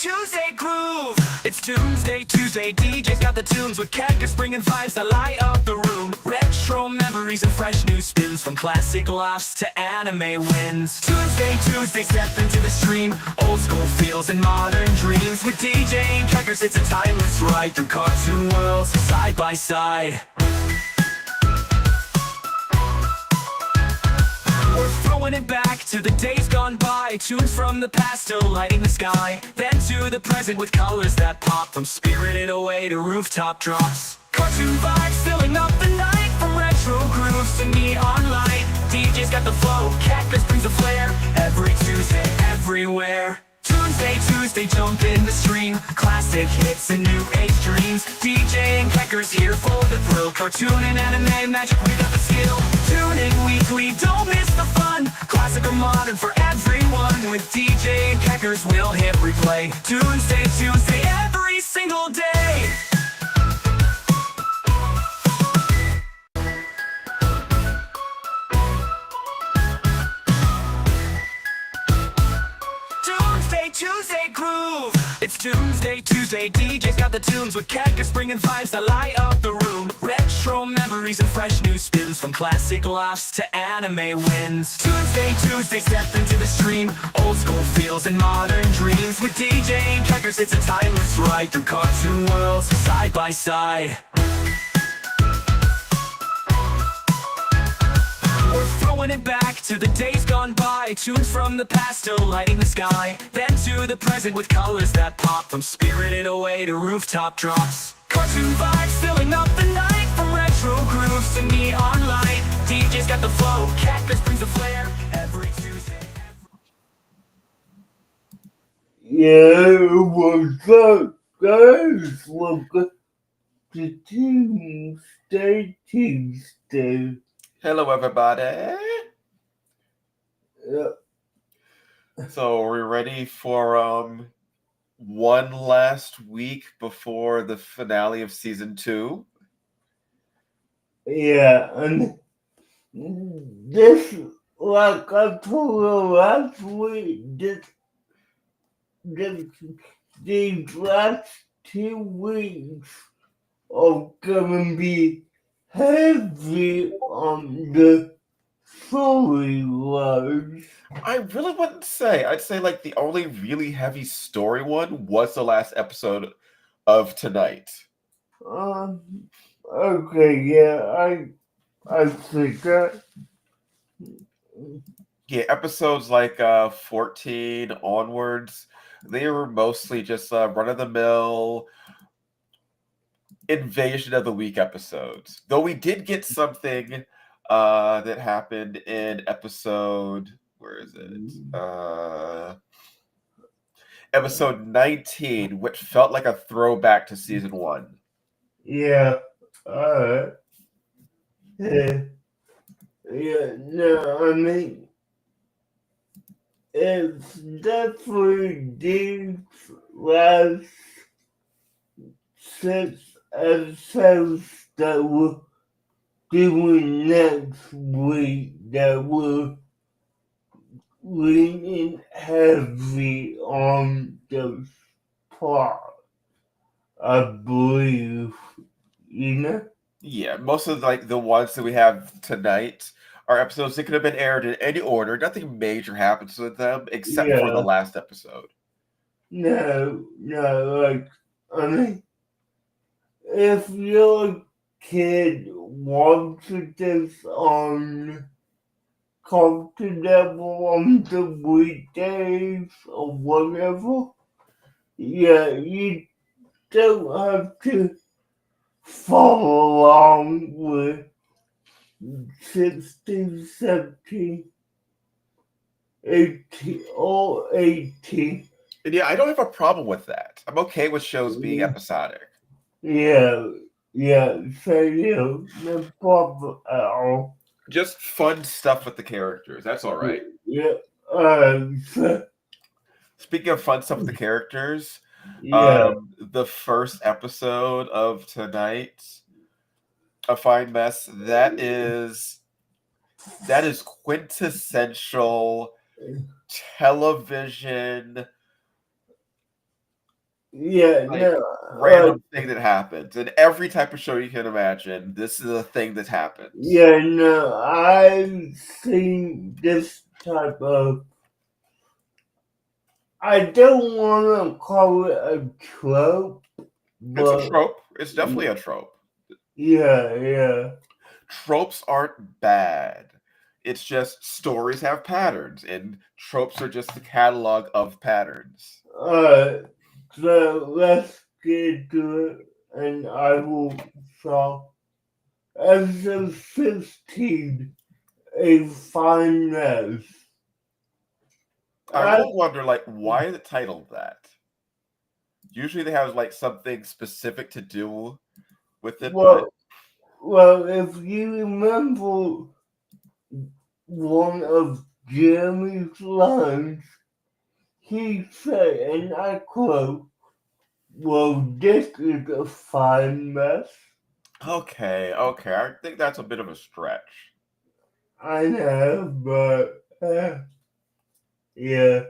Tuesday groove. It's Toonsday Tuesday. DJ's got the tunes with cactus bringing vibes that light up the room. Retro memories and fresh new spins from classic laughs to anime wins. Toonsday Tuesday, step into the stream. Old school feels and modern dreams. With DJ and crackers, it's a timeless ride through cartoon worlds side by side. We're throwing it back to the days gone by. Tunes from the past still lighting the sky. Then to the present with colors that pop. From Spirited Away to rooftop drops. Cartoon vibes filling up the night. From retro grooves to neon light. DJ's got the flow, cactus brings the flair. Every Tuesday, everywhere. Toonsday Tuesday, jump in the stream. Classic hits and new age dreams. DJ and Keckers here for the thrill. Cartoon and anime magic, we got the skill. Tune in weekly, don't miss the fun. Classic or modern for everyone. With DJ and Keckers, we'll hit replay. Toonsday Tuesday, every single day. Tuesday groove. It's Toonsday Tuesday. DJ's got the tunes with cactus bringing vibes that light up the room. Retro memories and fresh new spins from classic laughs to anime wins. Toonsday Tuesday, step into the stream. Old school feels and modern dreams. With DJ and crackers, it's a timeless ride through cartoon worlds side by side. We're throwing it back to the days gone by. Tunes from the past still lighting the sky. Then to the present with colors that pop. From Spirited Away to rooftop drops. Cartoon vibes filling up the night. From retro grooves to neon light. DJ's got the flow, cactus brings the flair. Every Tuesday. Yeah, what's up, guys? Welcome to Toonsday Tuesday. Hello, everybody. Yeah. So, are we ready for one last week before the finale of season 2? Yeah, and this, like I told you last week, these last 2 weeks are gonna be heavy on the storylines. I really wouldn't say. I'd say like the only really heavy story one was the last episode of tonight. Okay, yeah, I think that. Yeah, episodes like 14 onwards, they were mostly just run-of-the-mill invasion of the week episodes. Though we did get something that happened in episode, where is it? Episode 19, which felt like a throwback to season 1. Yeah, alright. Yeah, no, I mean, it's definitely these last 6 episodes that we're doing next week that we're leaning heavy on the plot, I believe, you know? Yeah, most of like the ones that we have tonight are episodes that could have been aired in any order. Nothing major happens with them except for the last episode. No, like, I mean, if your kid watches this on Cartoon Network on the weekdays or whatever, yeah, you don't have to follow along with 16, 17, 18, or 18. And yeah, I don't have a problem with that. I'm okay with shows being episodic. Yeah, so no problem at all. Just fun stuff with the characters. That's all right. Yeah. Speaking of fun stuff with the characters, yeah. The first episode of tonight, A Fine Mess, that is quintessential television Yeah, Like no, random thing that happens. In every type of show you can imagine, this is a thing that happens. yeah, no, I've seen this type of. I don't want to call it a trope, It's a but trope. It's definitely a trope. yeah. Tropes aren't bad. It's just stories have patterns, and tropes are just the catalog of patterns. So let's get to it, and I will stop. Episode 16, A Fine Mess. I I, will wonder, like, why is it titled that? Usually they have like something specific to do with it, but well, if you remember one of Jeremy's lines, he said, and I quote, "Well, this is a fine mess." okay. I think that's a bit of a stretch. I know, but yeah.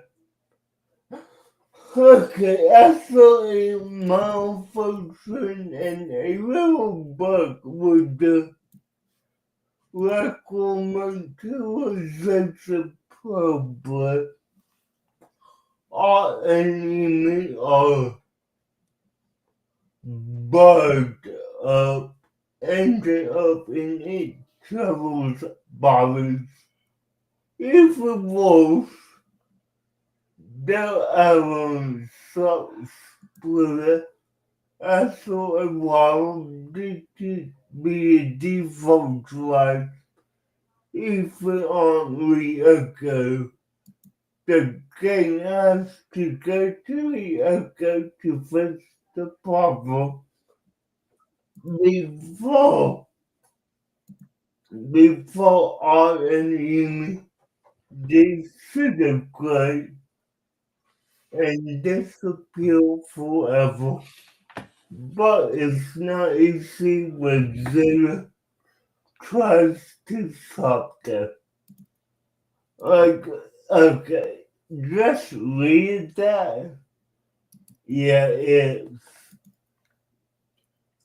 Okay, absolutely malfunction and a little bug with the recommercialization problem. Our enemy are bugged up, ended up in each other's bodies. Even worse, their own splitter. I thought a while this could be a default drive even on Lyoko. The game has to go to Lyoko to fix the problem before our enemy disintegrate and disappear forever. But it's not easy when Zilla tries to stop them. Like, okay, just read that. Yeah, it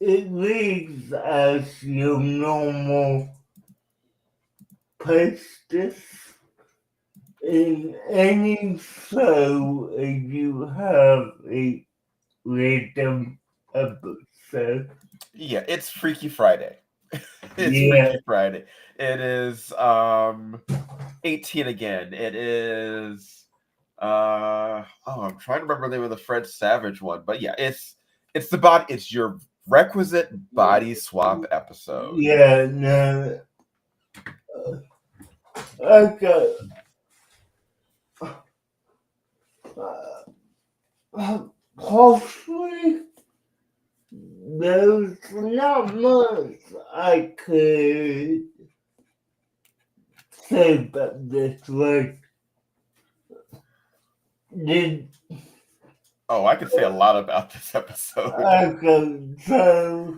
reads as your normal pastis in any show you have a random episode. Yeah, it's Freaky Friday. It's Yeah, Freaky Friday. It is 18 again. It is I'm trying to remember the name of the Fred Savage one, but yeah, it's the body, it's your requisite body swap episode. yeah, no. Okay. Hopefully, there's not much I could say about this. Like, did Oh, I could say a lot about this episode. okay, so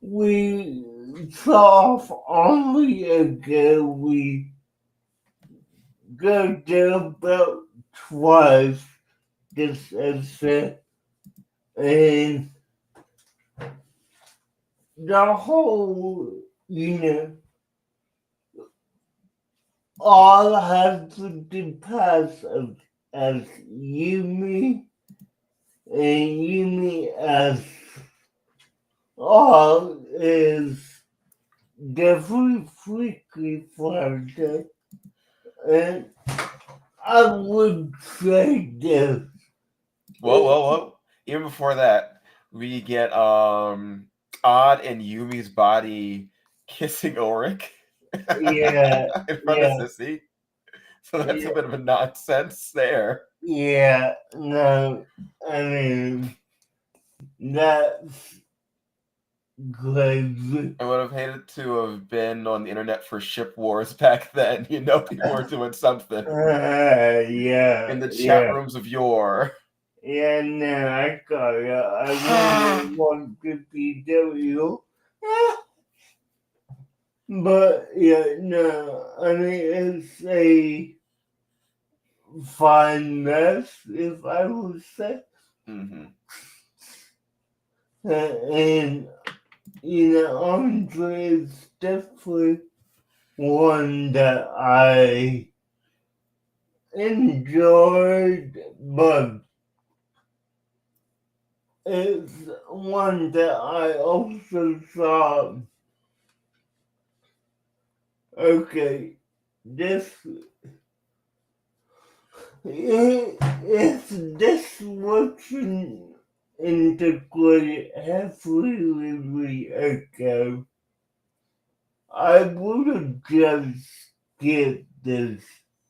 we saw off only ago. We go there about twice this episode, and the whole, all has to pass as Yumi and Yumi as all is definitely freaky Friday. And I would say this. Whoa. Even before that, we get Odd and Yumi's body kissing Ulrich Yeah, in front of yeah, Sissy. So that's yeah, a bit of a nonsense there. yeah, no, I mean, that's crazy. I would have hated to have been on the internet for ship wars back then. You know, people were doing something Yeah, in the chat yeah. rooms of yore. Yeah, no, I got it. I really want to be W. But, yeah, no, I mean, it's a fine mess, if I would say. Mm-hmm. And honestly, it's definitely one that I enjoyed, but it's one that I also thought, okay, this if this wasn't integrated heavily with Lyoko, I would have just skipped this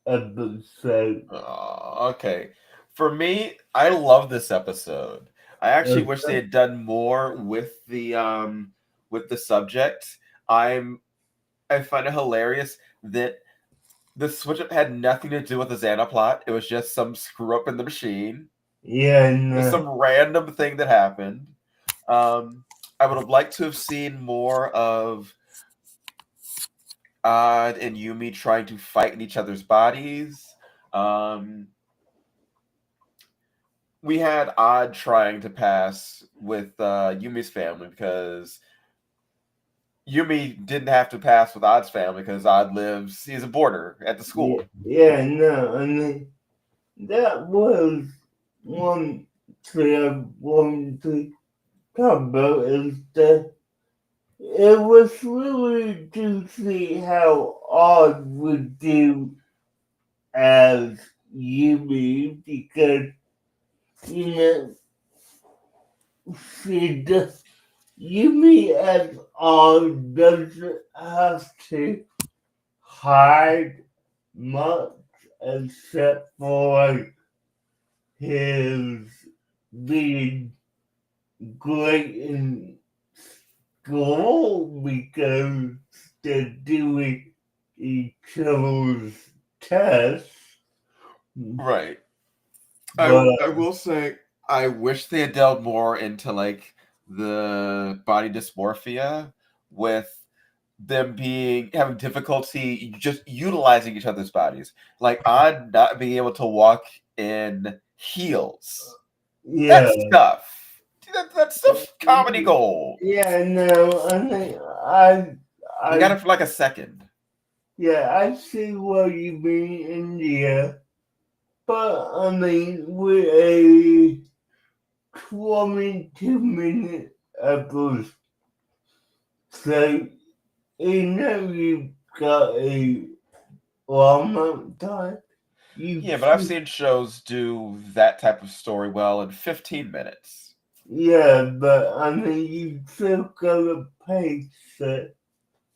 episode. Okay. For me, I love this episode. I actually wish they Okay. had done more with the subject. I find it hilarious that the switch up had nothing to do with the Xana plot. It was just some screw up in the machine. Yeah, Just no. some random thing that happened. I would have liked to have seen more of Odd and Yumi trying to fight in each other's bodies. Um, we had Odd trying to pass with Yumi's family because Yumi didn't have to pass with Odd's family because Odd lives, he's a boarder at the Yeah, school. yeah, no. I mean, that was one thing I wanted to talk about is that it was really to see how Odd would do as Yumi because, you know, she does, Yumi as Odd doesn't have to hide much except for like his being great in school because they're doing each other's tests. Right. But I will say I wish they had delved more into like the body dysmorphia with them being having difficulty just utilizing each other's bodies. Like Odd not being able to walk in heels. yeah, That's stuff. That's stuff comedy gold. yeah, no, I think You got I, it for like a second. yeah, I see what you mean, India. But I mean, with a 22-minute episode, so you've got a long amount of time. You Yeah, but I've seen shows do that type of story well in 15 minutes. Yeah, but I mean, you still gotta pace it.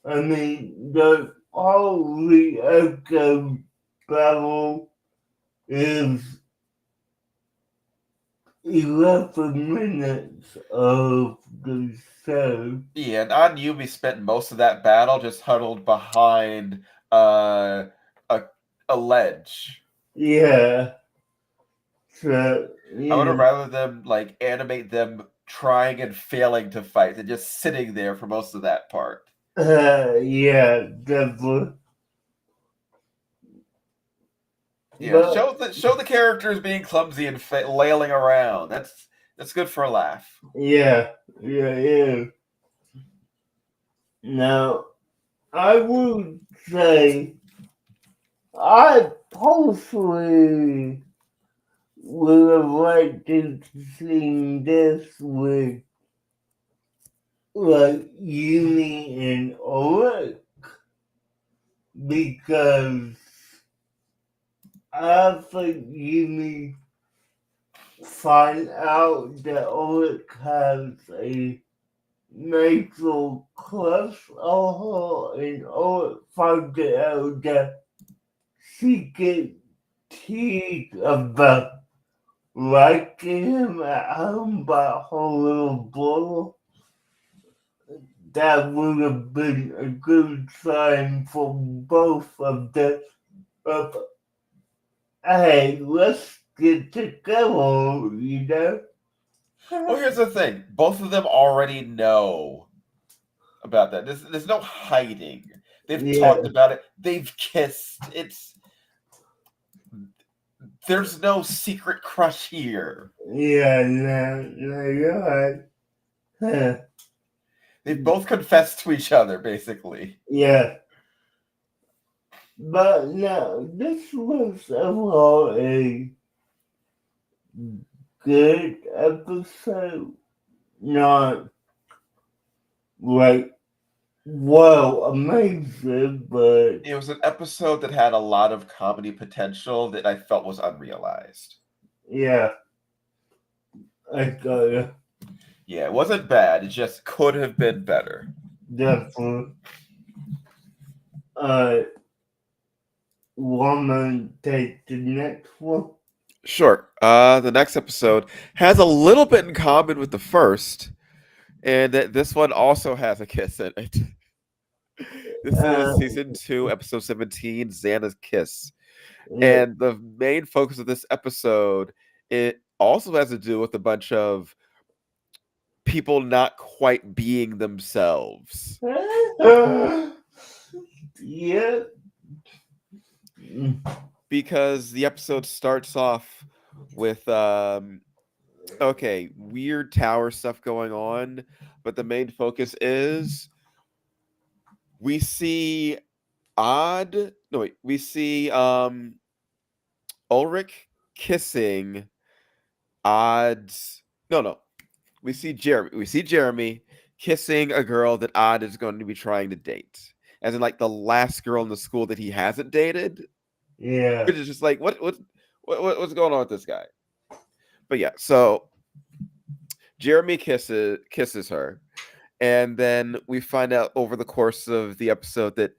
I mean, the whole Echo battle is 11 minutes of the show. Yeah, and Yumi spent most of that battle just huddled behind a a ledge. Yeah, so, I would have rather them like animate them trying and failing to fight than just sitting there for most of that part. yeah, definitely. Yeah, But, show the characters being clumsy and flailing around. That's good for a laugh. yeah, yeah. Now, I would say I personally would have liked to see this with like Uni and Ulrich because I think Uni find out that Ulrich has a nasal crush on her and Ulrich finds out that she gets teased about liking him at home by her little brother. That would have been a good sign for both of them. Of, hey, let's get together, you know? Well, here's the thing: both of them already know about that. There's no hiding. They've Yeah, talked about it. They've kissed. There's no secret crush here. Yeah, no, you're right. Huh. They've both confessed to each other, basically. Yeah. But no, this was overall a good episode. Not like, well, amazing, but It was an episode that had a lot of comedy potential that I felt was unrealized. yeah, I got you. Yeah, it wasn't bad. It just could have been better. Definitely. Woman, take the next one. Sure. The next episode has a little bit in common with the first, and that this one also has a kiss in it. This Uh, is season 2, episode 17, Xana's Kiss. yeah, And the main focus of this episode, it also has to do with a bunch of people not quite being themselves. yeah. Because the episode starts off with okay, weird tower stuff going on, but the main focus is we see we see Ulrich kissing Odd's no, we see Jeremy kissing a girl that Odd is going to be trying to date. As in like the last girl in the school that he hasn't dated. Yeah. Which is just like what's going on with this guy? But yeah, so Jeremy kisses her, and then we find out over the course of the episode that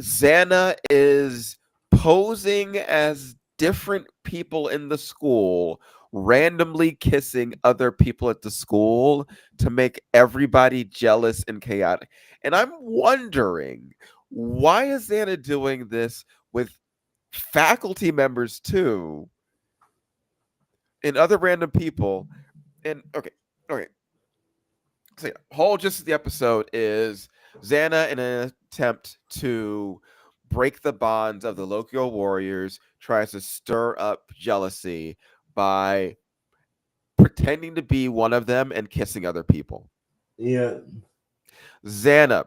Xana is posing as different people in the school, randomly kissing other people at the school to make everybody jealous and chaotic. And I'm wondering, why is Xana doing this with faculty members too and other random people? And okay. So yeah, whole gist of the episode is Xana, in an attempt to break the bonds of the Lyoko warriors, tries to stir up jealousy by pretending to be one of them and kissing other people. Yeah. Xana,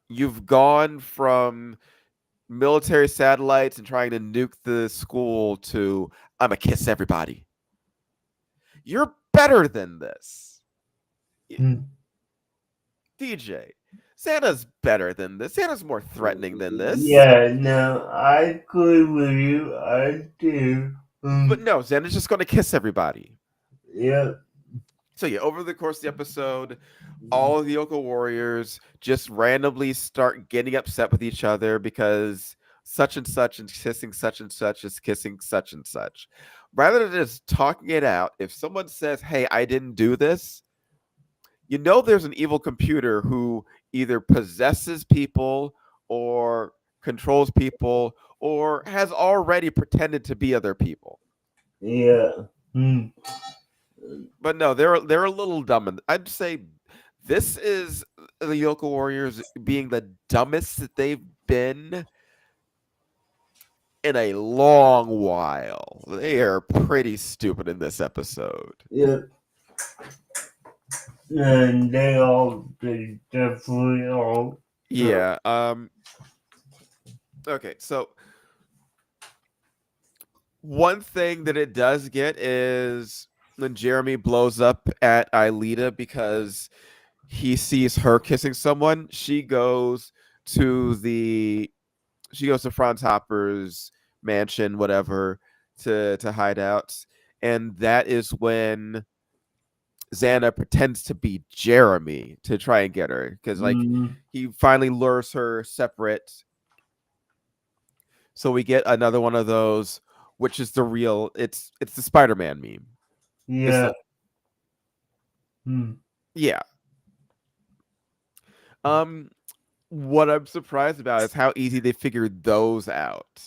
you've gone from military satellites and trying to nuke the school to I'm gonna kiss everybody. You're better than this. Hmm. DJ, Santa's better than this. Santa's more threatening than this. Yeah, no, I agree with you. I do. But no, Santa's just going to kiss everybody. Yeah. So yeah, over the course of the episode, all of the Lyoko warriors just randomly start getting upset with each other because such and such is kissing such and such is kissing such and such. Rather than just talking it out, if someone says, "Hey, I didn't do this," you know there's an evil computer who either possesses people or controls people or has already pretended to be other people. Yeah. But no, they're a little dumb. And I'd say this is the Lyoko Warriors being the dumbest that they've been in a long while. They are pretty stupid in this episode. Yeah. And they definitely all. Yeah. Okay, so one thing that it does get is when Jeremy blows up at Aelita because he sees her kissing someone, she goes to Franz Hopper's mansion, whatever, to hide out. And that is when Xana pretends to be Jeremy to try and get her. Because like he finally lures her separate. So we get another one of those, which is the real it's the Spider-Man meme. Yeah. Yeah. What I'm surprised about is how easy they figured those out.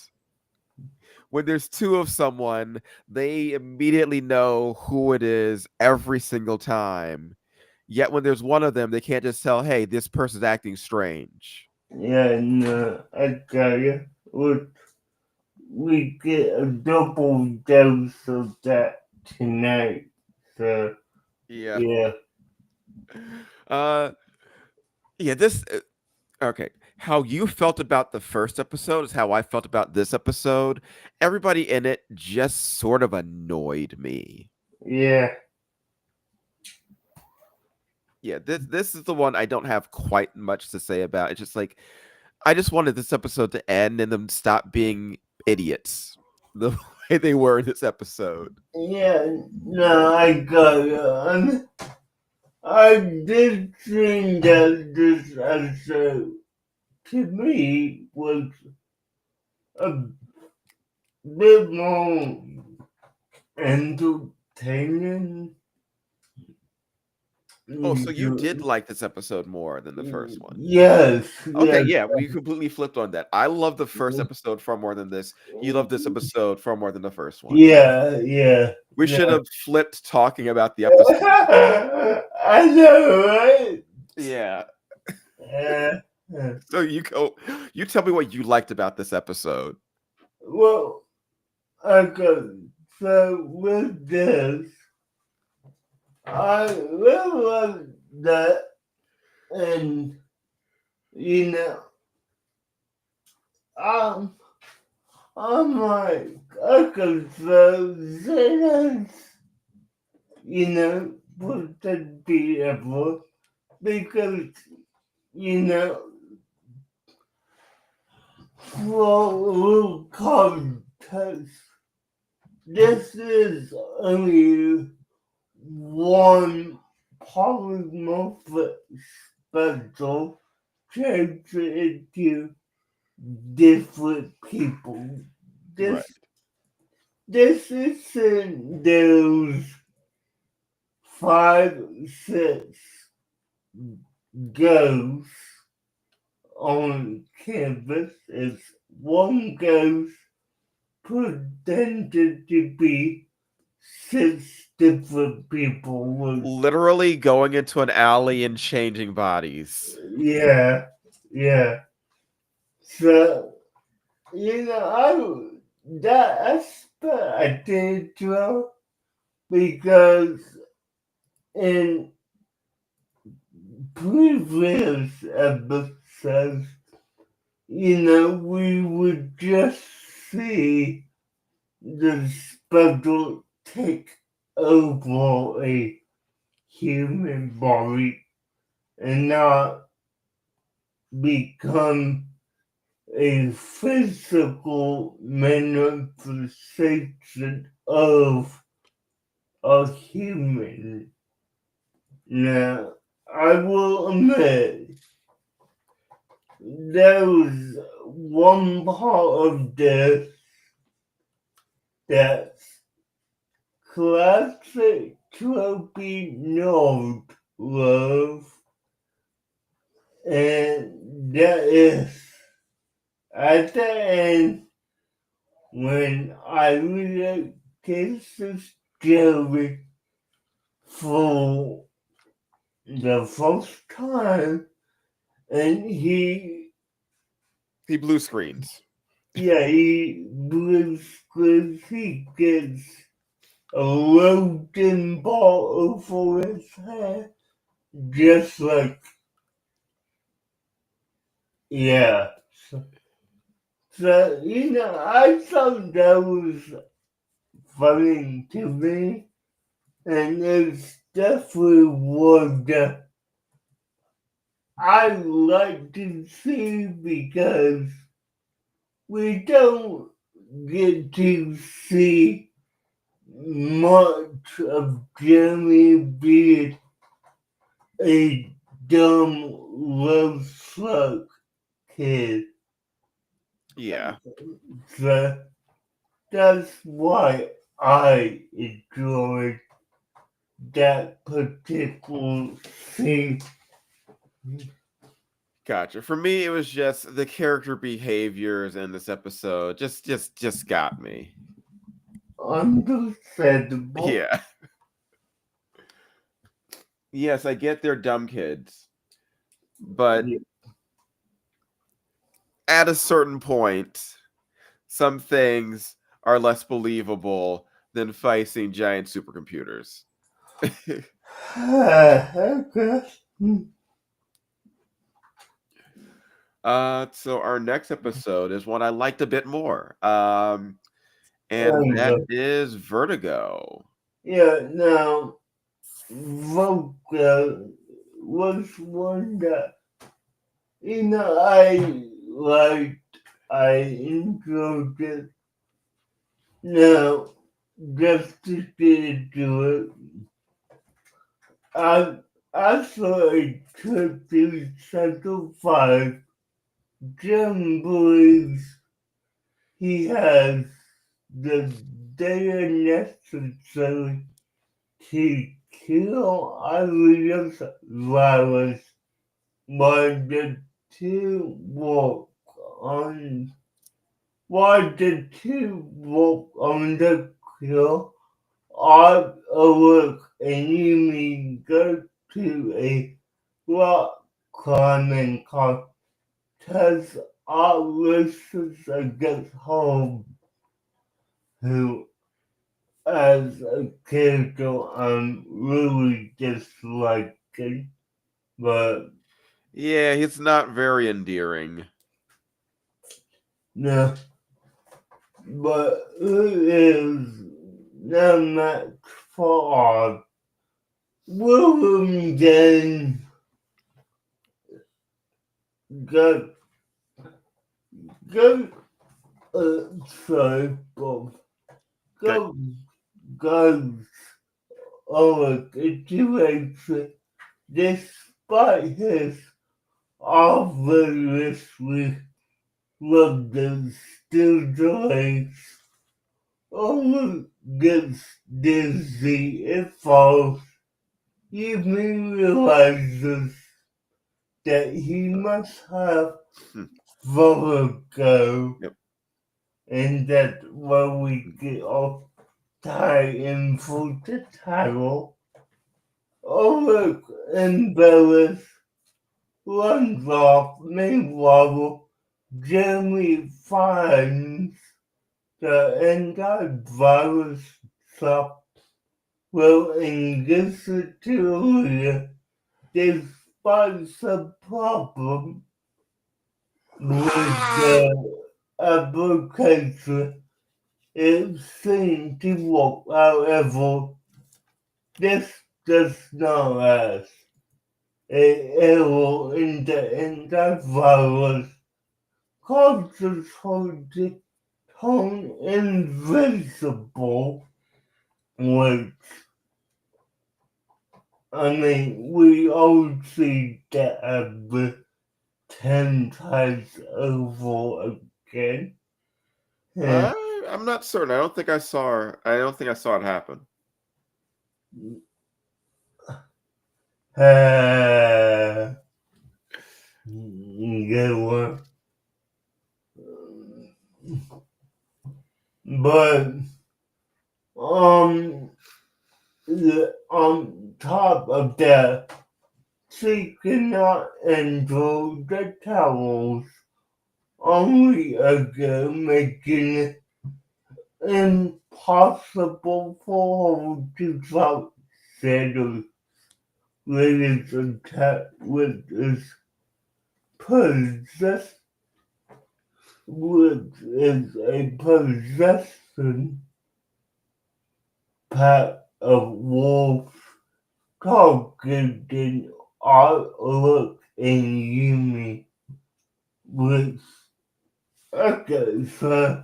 When there's two of someone, they immediately know who it is every single time. Yet when there's one of them, they can't just tell, hey, this person's acting strange. Yeah, no, I got you. we get a double dose of that tonight. So Yeah. yeah, Yeah, this okay. How you felt about the first episode is how I felt about this episode. Everybody in it just sort of annoyed me. yeah, Yeah, this is the one I don't have quite much to say about. It's just like I just wanted this episode to end and them stop being idiots the way they were in this episode. yeah. No, I got you. I did think that this episode to me was a bit more entertaining. Oh, so you did like this episode more than the first one. Yes, Okay, yes. yeah, we completely flipped on that. I love the first episode far more than this. You love this episode far more than the first one. Yeah, yeah. We yeah. should have flipped talking about the episode. I know, right? Yeah. Uh, So you tell me what you liked about this episode. well, okay. So with this, I really like that, and you know, um, I'm like, okay, so Zena's, put the beautiful because, you know, for context, this is only one polymorphic spectral translated to different people. This Right. this isn't those 5, 6 ghosts on campus. It's one ghost pretended to be 6 different people. Literally going into an alley and changing bodies. Yeah, yeah. So, that aspect I did well because in previous episodes, we would just see the spectral take over a human body and not become a physical manifestation of a human. Now, I will admit, there was one part of this that's classic tropey nerd love, and that is at the end when I really kisses Jerry for the first time, and he blue screens. blue screens, he gets a loading bottle for his head, just like, yeah. So, I thought that was funny to me, and it's definitely one that I like to see because we don't get to see much of Jeremy being a dumb love struck kid. Yeah. So that's why I enjoyed that particular scene. Gotcha. For me, it was just the character behaviors in this episode just got me. Understandable. Yeah. Yes, I get they're dumb kids, but Yeah. at a certain point, some things are less believable than facing giant supercomputers. Okay. So our next episode is one I liked a bit more. And that Okay. is Vertigo. Yeah, now, Vocal was one that, I liked, I enjoyed it. Now, just to get into it, I, I thought it could be Cycle 5. Jim believes he has the data necessary to kill Alia's virus, but the two walk on the kill are alert and you may go to a rock climbing contest our races against home who as a character I'm really disliking, but Yeah, he's not very endearing. no, but it is the match for our William James got go sorry Bob Okay. goes over situation despite his obviously London still delays almost gets dizzy and falls. Evening realizes that he must have Hmm. vertigo Yep. and that when we get off time for the title, Ulrich embarrassed runs off. Meanwhile, Jeremy finds the antivirus shop will engage it to Leah despite some problem with the application. It seemed to work, however, this does not last. An error in the antivirus causes her to turn invincible, which, I mean, we all see that happen 10 times over again. And, I'm not certain. I don't think I saw her. I don't think I saw it happen. uh, good one. But, on top of that, she cannot enjoy the towels only again, making it impossible for her to drop Sanders with his attack with his possess which is a possession pack of wolves targeting artwork and Yumi, which, okay, so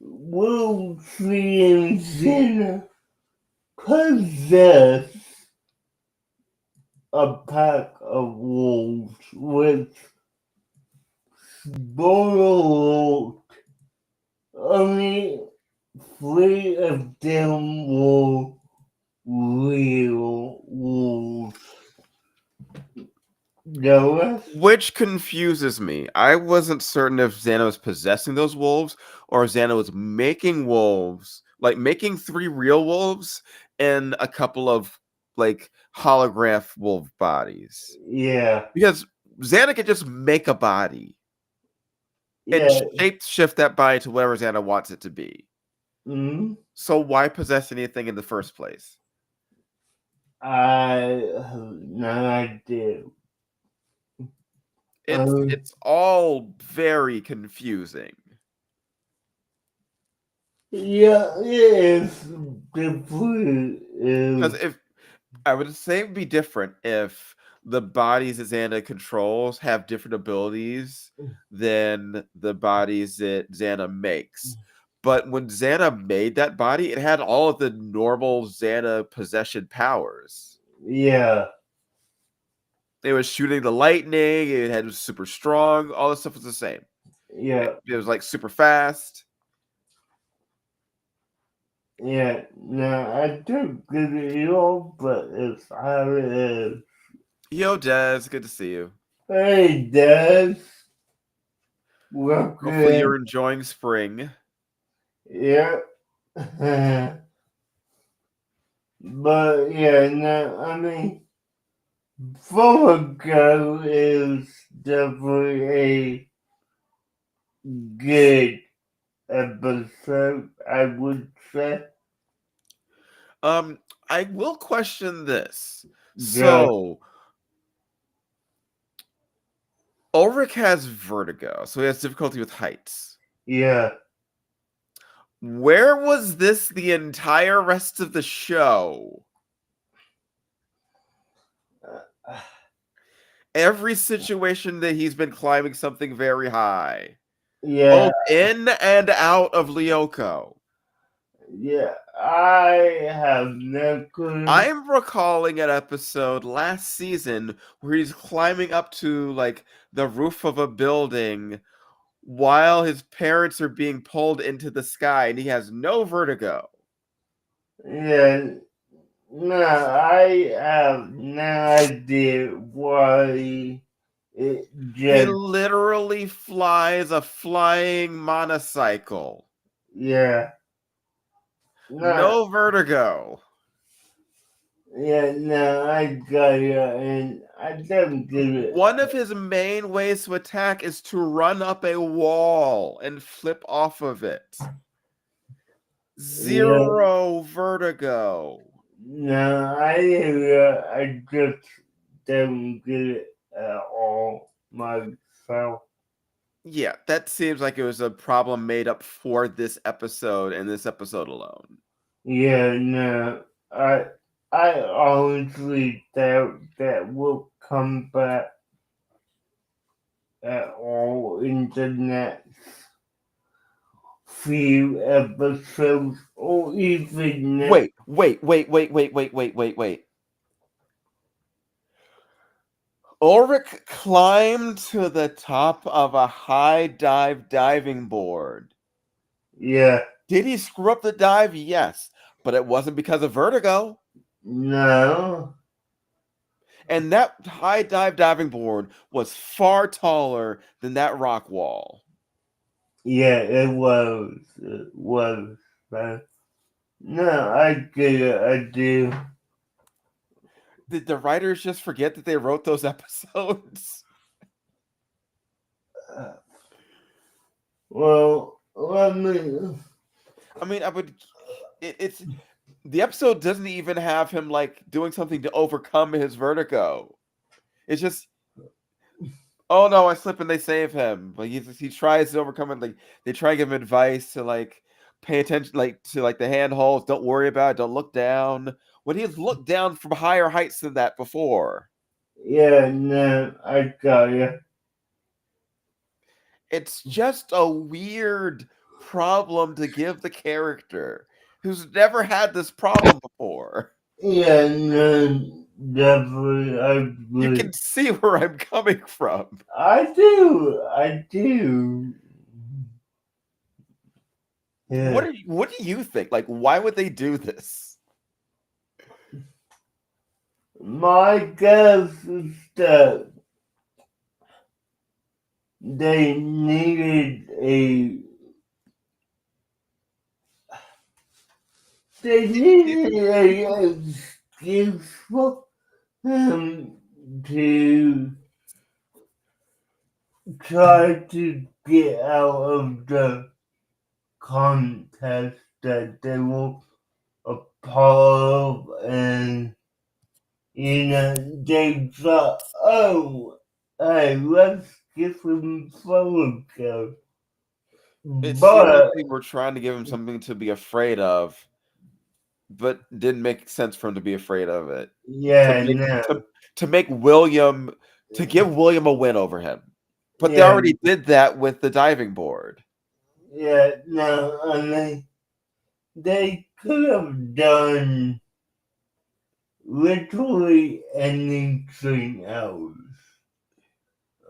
Wolfie and Xena possess a pack of wolves, which spoiled only 3 of them were real wolves. The rest, Which confuses me. I wasn't certain if Xana was possessing those wolves or if Xana was making wolves, like making 3 real wolves and a couple of like holograph wolf bodies. yeah. Because Xana could just make a body. and Yeah. shape-shift that body to whatever Xana wants it to be. Mm, So why possess anything in the first place? I have no idea. It's all very confusing. Yeah, it is definitely Because is. if I would say it would be different if the bodies that Xana controls have different abilities than the bodies that Xana makes. But when Xana made that body, it had all of the normal Xana possession powers. Yeah, It was shooting the lightning, it was super strong, all this stuff was the same. yeah, It was like super fast. yeah. No, I don't get it all, but it's how it is. Yo, Des, good to see you. Hey, Dad. Hopefully you're Welcome. enjoying spring. Yeah. But yeah, no, I mean, Go is definitely a good episode, I would say. I will question this. Yeah, So Ulrich has vertigo, so he has difficulty with heights. yeah, Where was this the entire rest of the show? Every situation that he's been climbing something very high, yeah, both in and out of Lyoko. yeah. I have no clue. I'm recalling an episode last season where he's climbing up to like the roof of a building while his parents are being pulled into the sky and he has no vertigo. Yeah, no, I have no idea why it He just, literally flies a flying monocycle. yeah. No, No vertigo. yeah, no, I got you, and I don't get it. One of his main ways to attack is to run up a wall and flip off of it. Yeah, Zero vertigo. no, I just don't get it at all myself. Yeah, that seems like it was a problem made up for this episode and this episode alone. Yeah, no, I honestly doubt that will come back at all in the next few episodes or even next. Wait. Ulrich climbed to the top of a high dive diving board. Yeah, Did he screw up the dive? Yes, but it wasn't because of vertigo. no, And that high dive diving board was far taller than that rock wall. yeah, it was. No, I get it, I do. Did the writers just forget that they wrote those episodes? Well, let me. I mean, it's the episode doesn't even have him like doing something to overcome his vertigo. It's just, oh no, I slip and they save him. Like he tries to overcome it. Like they try to give him advice to like pay attention, like to like the handholds. Don't worry about it. Don't look down. When he's looked down from higher heights than that before. Yeah, no, I got you. It's just a weird problem to give the character who's never had this problem before. Yeah, no, definitely, I You agree. can see where I'm coming from. I do. Yeah. What do you think? Like, why would they do this? My guess is that they needed a. They needed a excuse for him to try to get out of the contest that they were a part of, and they thought, oh, hey, let's give him Lyoko. It seemed like But they were trying to give him something to be afraid of, but didn't make sense for him to be afraid of it. To yeah, make no, to make William to give William a win over him. But they yeah, already did that with the diving board. yeah, no, I mean, they could have done literally anything else.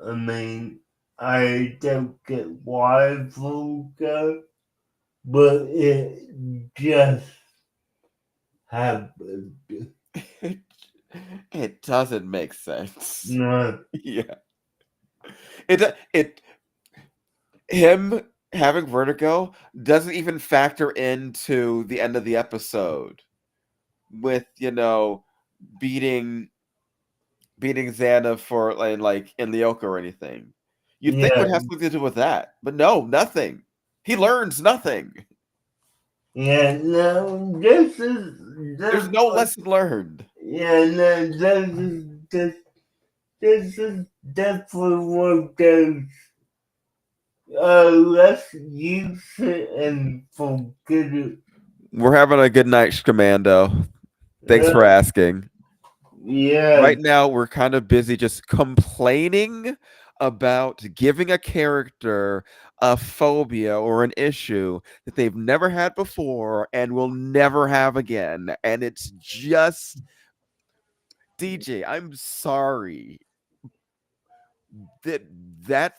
I mean, I don't get why Volga, but it just happened. It doesn't make sense. No, Yeah. It him having vertigo doesn't even factor into the end of the episode with, beating Xana for like in Lyoko or anything. You'd think it yeah, would have something to do with that, but no, nothing. He learns nothing. yeah, no, this is There's just, no lesson learned. yeah, no, this is definitely one of those, let's use it and forget it. We're having a good night, Commando. Thanks for asking. Yeah, Right now, we're kind of busy just complaining about giving a character a phobia or an issue that they've never had before and will never have again. And it's just DJ, I'm sorry. That that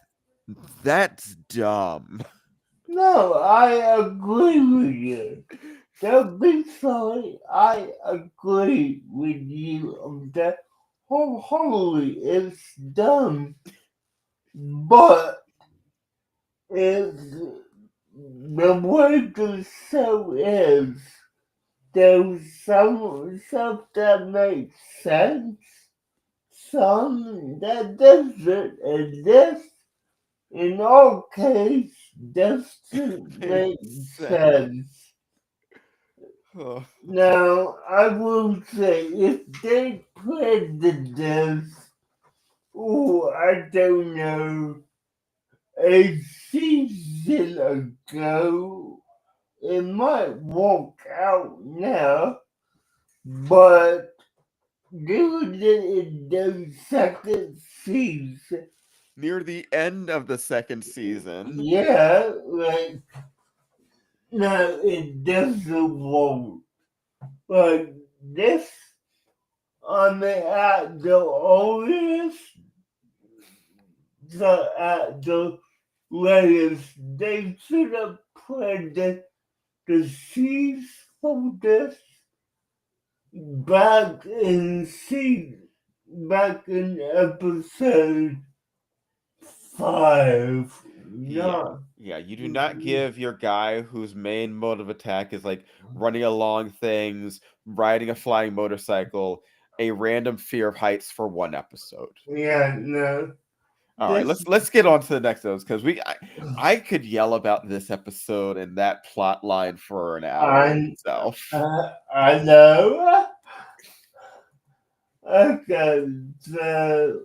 that's dumb. no, I agree with you. Don't be sorry. I agree with you on that wholeheartedly. It's dumb, but it's the way the show is. There's some stuff that makes sense, some that doesn't, and this, in our case, doesn't make sense. Oh, Now, I will say, if they played this, oh, I don't know, a season ago, it might work out now, but doing it in the second season, near the end of the second season. yeah, like, no, it doesn't work. But this, on the oldest, the latest, they should have played the seeds for this back in episode 5. Yeah. No, Yeah, you do not give your guy whose main mode of attack is like running along things, riding a flying motorcycle, a random fear of heights for one episode. yeah, no. All right, let's get on to the next ones because I could yell about this episode and that plot line for an hour itself. I know. Okay, so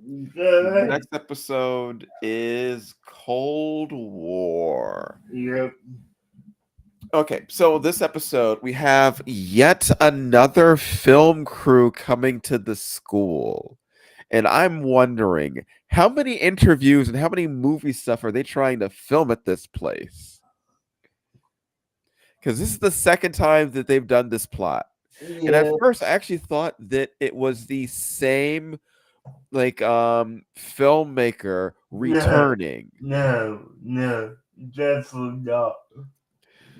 The good. next episode is Cold War. Yep. Okay, so this episode we have yet another film crew coming to the school. And I'm wondering how many interviews and how many movie stuff are they trying to film at this place? Because this is the second time that they've done this plot. And at Yeah. first I actually thought that it was the same filmmaker returning. No, definitely not.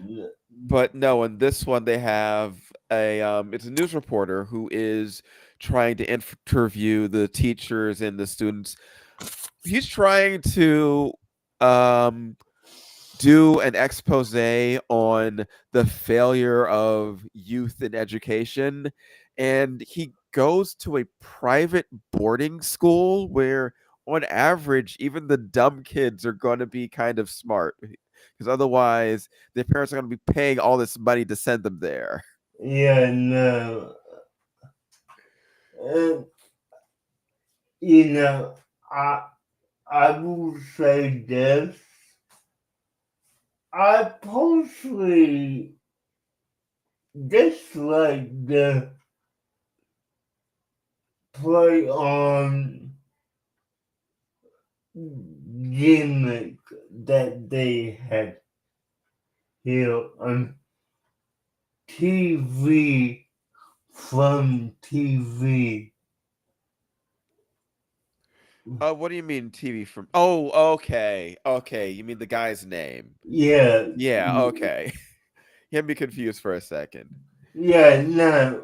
Yeah. But no, in this one they have it's a news reporter who is trying to interview the teachers and the students. He's trying to do an expose on the failure of youth in education, and he goes to a private boarding school where on average, even the dumb kids are going to be kind of smart because otherwise their parents are going to be paying all this money to send them there. Yeah, no. And, you know, I I will say this. I personally dislike the play on gimmick that they had here on TV from TV. What do you mean TV from? Oh, okay, okay. You mean the guy's name? Yeah, Yeah, okay. You had me confused for a second. yeah, no.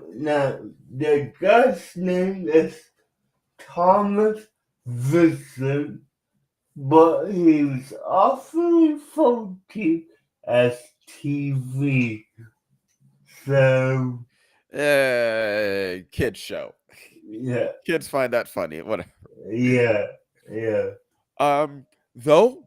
The guy's name is Thomas Vincent, but he was awfully funky as TV. So, Kids show. yeah, Kids find that funny. Whatever. yeah, yeah, Though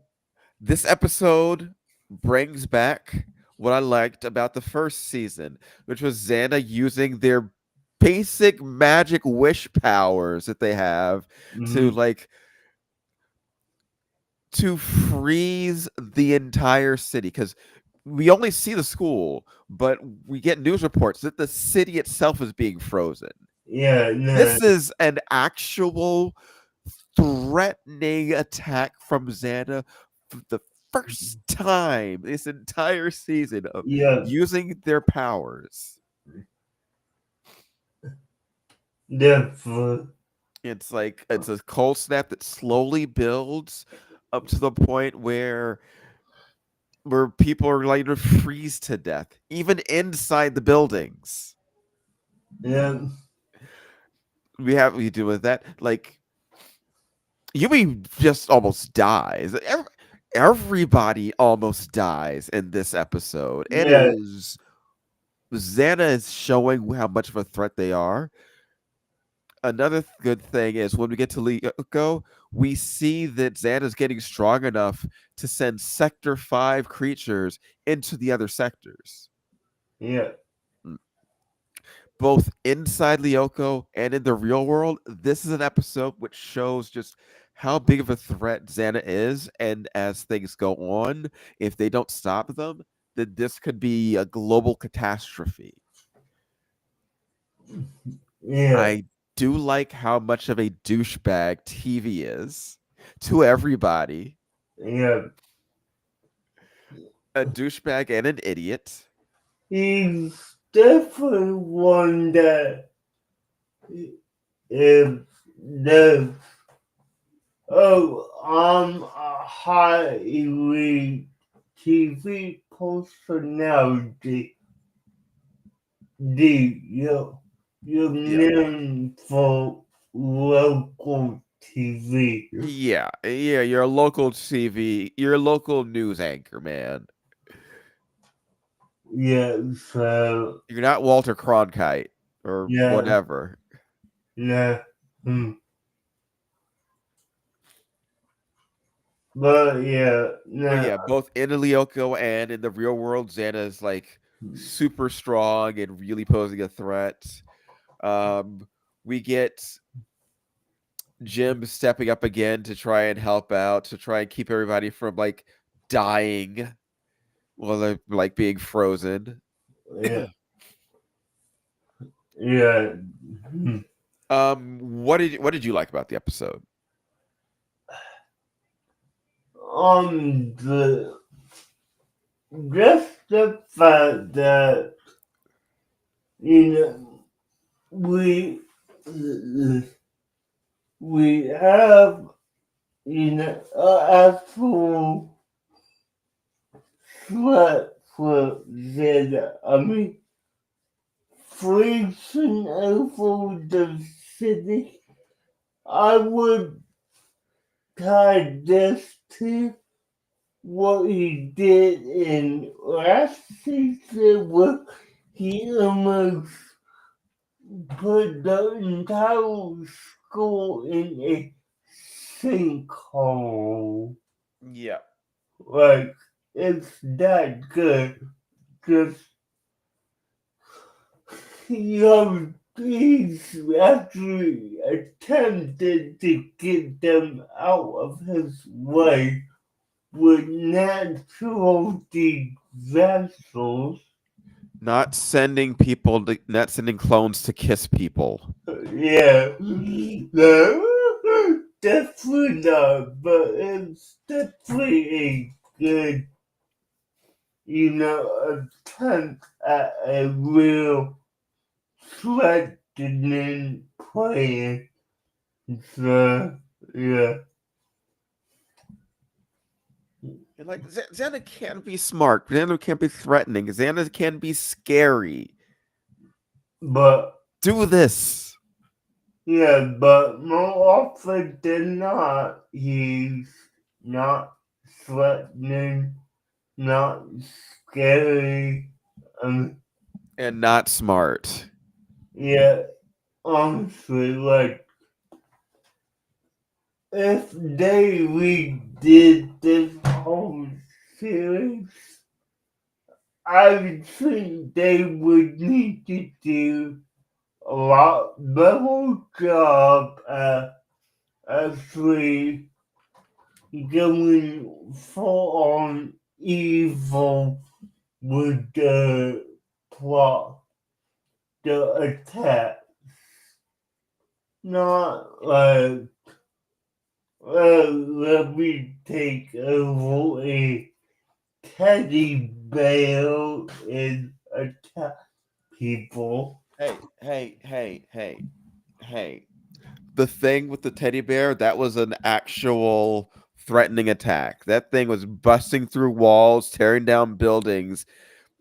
this episode brings back what I liked about the first season, which was Xana using their basic magic wish powers that they have to mhm, to freeze the entire city because we only see the school, but we get news reports that the city itself is being frozen. yeah, no, This is an actual threatening attack from Xana for the first time this entire season of yeah, using their powers. definitely, It's a cold snap that slowly builds up to the point where people are like to freeze to death, even inside the buildings. yeah, We deal with that. Like Yumi just almost dies. Everybody almost dies in this episode. It yeah, is Xana is showing how much of a threat they are. Another good thing is when we get to Lyoko, we see that Xana's getting strong enough to send Sector 5 creatures into the other sectors. yeah, Both inside Lyoko and in the real world, this is an episode which shows just how big of a threat Xana is. And as things go on, if they don't stop them, then this could be a global catastrophe. yeah, I do like how much of a douchebag TV is to everybody. yeah. A douchebag and an idiot. He's definitely one that if the a highly TV personality, you're Yep. known for local TV. Yeah, you're a local TV, you're a local news anchor, man. Yeah, so You're not Walter Cronkite or yeah, whatever. yeah. But yeah, But no, yeah, both in Lyoko and in the real world, Xana is like super strong and really posing a threat. We get Jim stepping up again to try and help out, to try and keep everybody from like dying while they're like being frozen. yeah, yeah. What did you like about the episode? The just the fact that you know we we have actual threat for that. I mean, freezing over the city. I would tie this to what he did in last season where he almost put the entire school in a sinkhole. Yeah. Like, it's that good. Just, he's actually attempted to get them out of his way with natural disasters. Not sending not sending clones to kiss people. Yeah, no, definitely not, but it's definitely a good, attempt at a real threatening plan. So, yeah. And like Xana can't be smart. Xana can't be threatening. Xana can be scary. But, Do this. yeah, but more often than not, he's not threatening, not scary. And not smart. Yeah, honestly, like, if they redid this whole series, I think they would need to do a lot better job at actually going full on evil with the plot, the attack. Not like, let me take over a teddy bear and attack people. Hey. The thing with the teddy bear, that was an actual threatening attack. That thing was busting through walls, tearing down buildings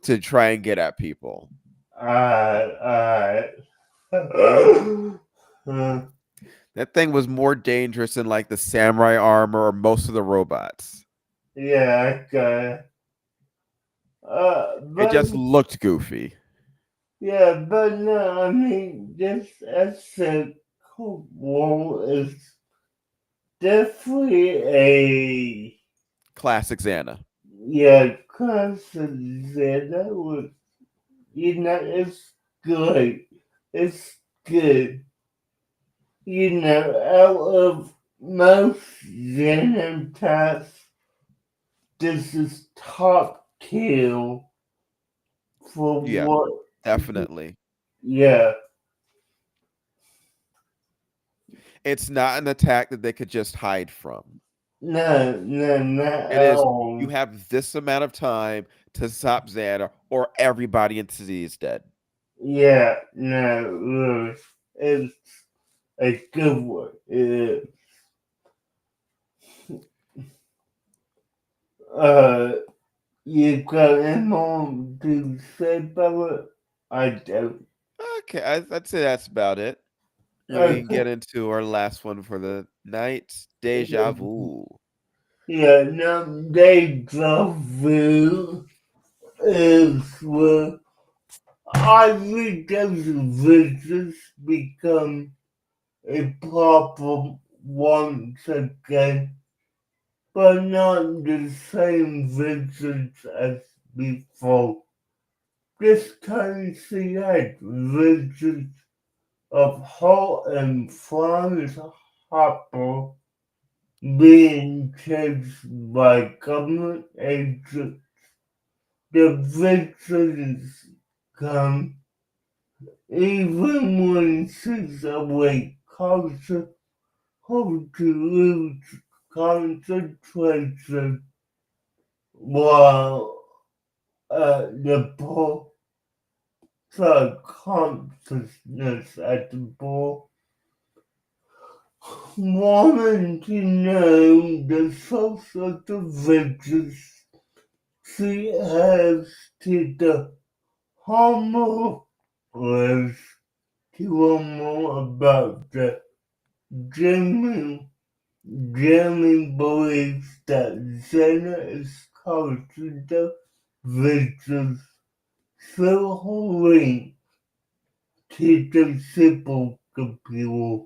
to try and get at people. Uh, That thing was more dangerous than like the samurai armor or most of the robots. yeah, okay. It But just looked goofy. yeah, but no, I mean, this episode wall is definitely a Classic Xana. yeah, constant that was it's good. It's good. Out of most Xenon tasks, this is top tier for Yeah, what, definitely. yeah. It's not an attack that they could just hide from. No, not It at is you all. have this amount of time to stop Xana or everybody in T is dead. Yeah, no, really. It's a good one. Uh, you got any more to say about it? I don't. Okay, I'd say that's about it. And we can Okay. get into our last one for the night, Deja Vu. Yeah, now deja vu is where I think those visits become a problem once again, but not the same visits as before. This time she had visits of Hall and Franz Hopper being chased by government agents. The visits come even when she's awake, causing her to lose concentration while the poor consciousness at the ball. Wanting to know the source of the vengeance she has to the harmless to learn more about the genuine, genuine beliefs that Zena is causing the vengeance through her link to the simple computer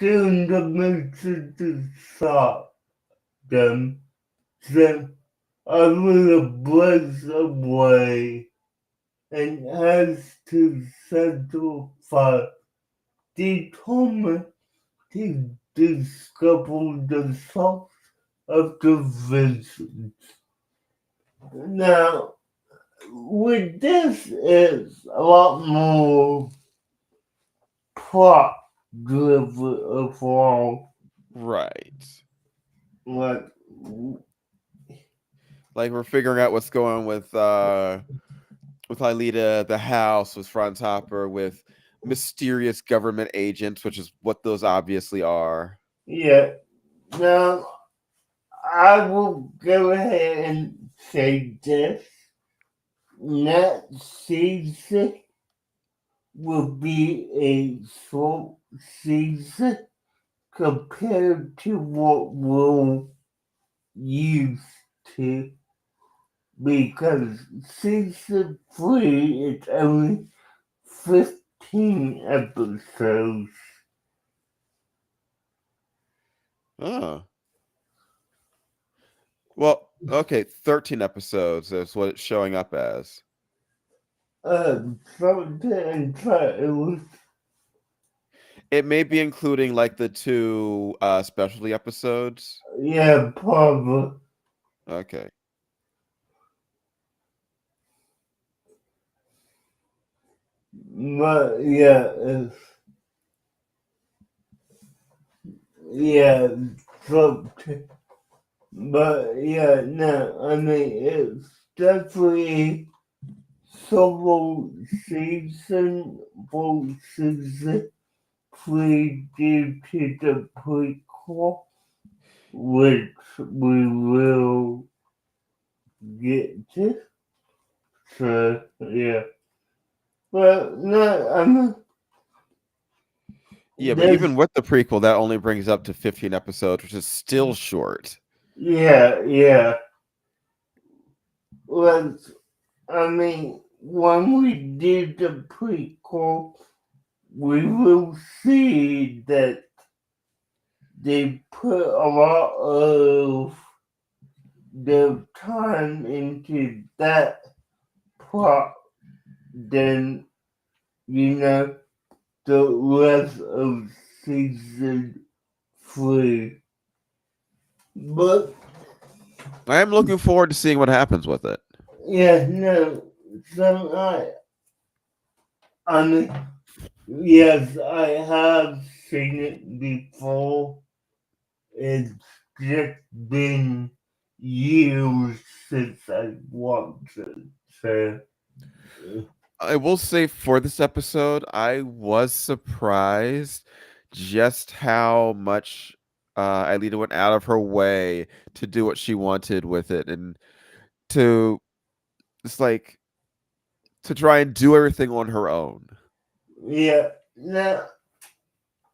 doing the mission to stop them. Then Arena breaks away and has to Central Park, determined to discover the source of the vision. Now, with this is a lot more plot driven overall. Right. Like, Like we're figuring out what's going on with Aelita, the house, with Franz Hopper, with mysterious government agents, which is what those obviously are. yeah. Now, I will go ahead and say this. Next season will be a short season compared to what we're used to, because season 3 is only 15 episodes. Oh. Well, okay, 13 episodes is what it's showing up as. Something entitled, It may be including like the 2 specialty episodes. yeah, probably. Okay. But yeah, something. But yeah, no, I mean, it's definitely solo season for season 3 due to the prequel, which we will get to. So, yeah. But no, I mean, Yeah, but even with the prequel, that only brings up to 15 episodes, which is still short. yeah. I mean, when we did the prequel, we will see that they put a lot of their time into that plot than, the rest of season 3. But I am looking forward to seeing what happens with it. yeah, no, so I mean, yes, I have seen it before. It's just been years since I watched it. So, I will say for this episode, I was surprised just how much Aelita went out of her way to do what she wanted with it, and to it's like to try and do everything on her own. yeah, now,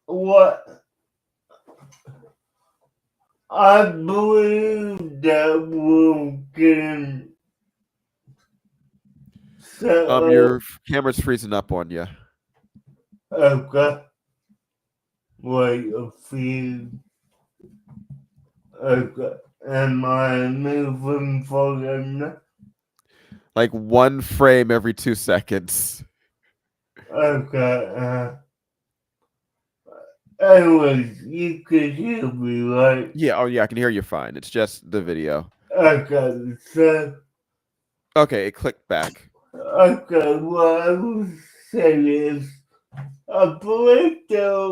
what I believe that we're getting set Your camera's freezing up on you. okay, wait a few, okay, am I moving forward enough? Like 1 frame every 2 seconds. Okay, anyways, you could hear me, right? Yeah, oh yeah, I can hear you fine. It's just the video. Okay, so, Okay, it clicked back. okay, what I was saying is, I believe they're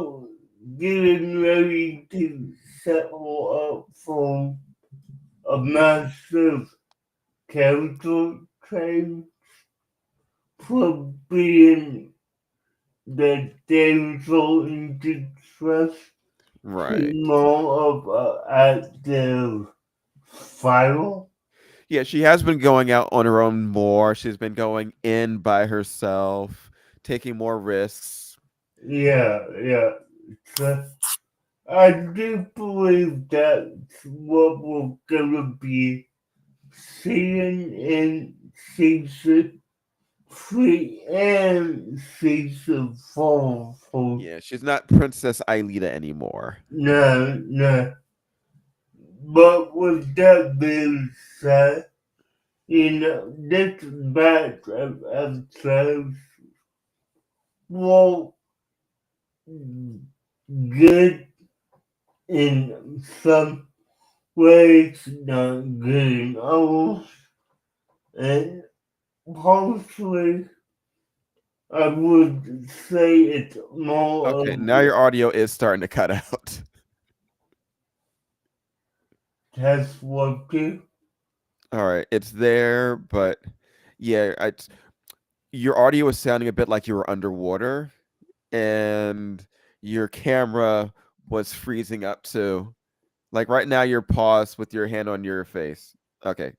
getting ready to settle up for a massive character change for being the damsel in distress to Right. more of an active fighter. Yeah, she has been going out on her own more. She's been going in by herself, taking more risks. Yeah. So I do believe that's what we're gonna be seeing in season and season 4 for Yeah, she's not Princess Aelita anymore. no. But with that being said, this batch of episodes were good in some ways, not good in others, and hopefully I would say it's more Okay, of now your audio is starting to cut out. test working. All right, it's there, but yeah, your audio is sounding a bit like you were underwater, and your camera was freezing up too. Like right now, you're paused with your hand on your face. Okay.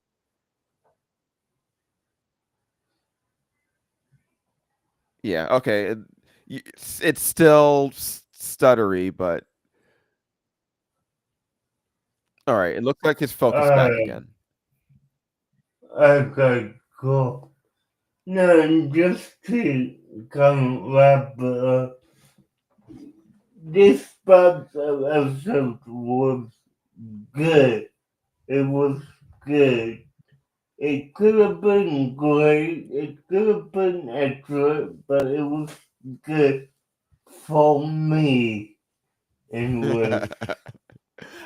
Yeah. Okay. It's still stuttery, but all right. It looks like it's focused Uh, back again. okay, cool. No, and just to kind of wrap it up, this part of episode was good. It was good. It could have been great. It could have been excellent, but it was good for me. Anyway,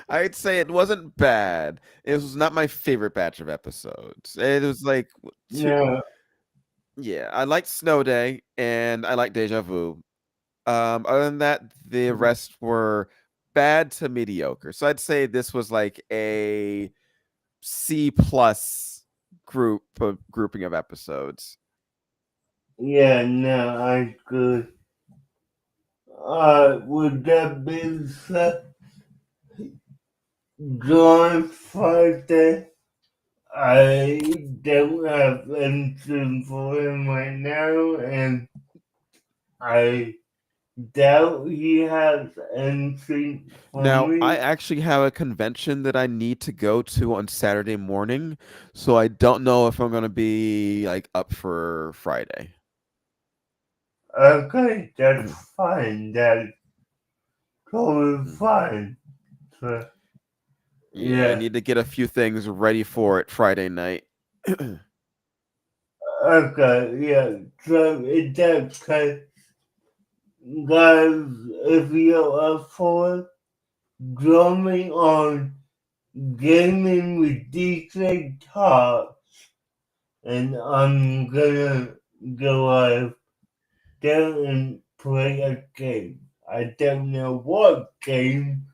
I'd say it wasn't bad. It was not my favorite batch of episodes. It was like two. no, Yeah, I liked Snow Day and I liked Deja Vu. Other than that, the rest were bad to mediocre. So I'd say this was like a C plus grouping of episodes. yeah, no, I could. With that being said, John Friday, I don't have anything for him right now, and I doubt he has anything for Now, I me. actually have a convention that I need to go to on Saturday morning, so I don't know if I'm going to be like up for Friday. Okay, that's fine. That's totally Mhm. fine. So, Yeah, I yeah. need to get a few things ready for it Friday night. Okay, yeah. So in that case, guys, if you're up for it, join me on Gaming with DJ Talk, and I'm gonna go live there and play a game. I don't know what game,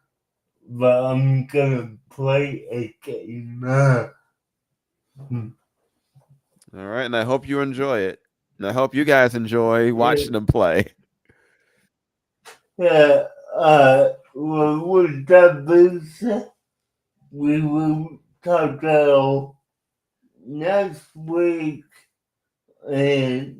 but I'm gonna play a game. All right, and I hope you enjoy it. And I hope you guys enjoy watching them play. Yeah, well, with that being said, we will talk about next week, and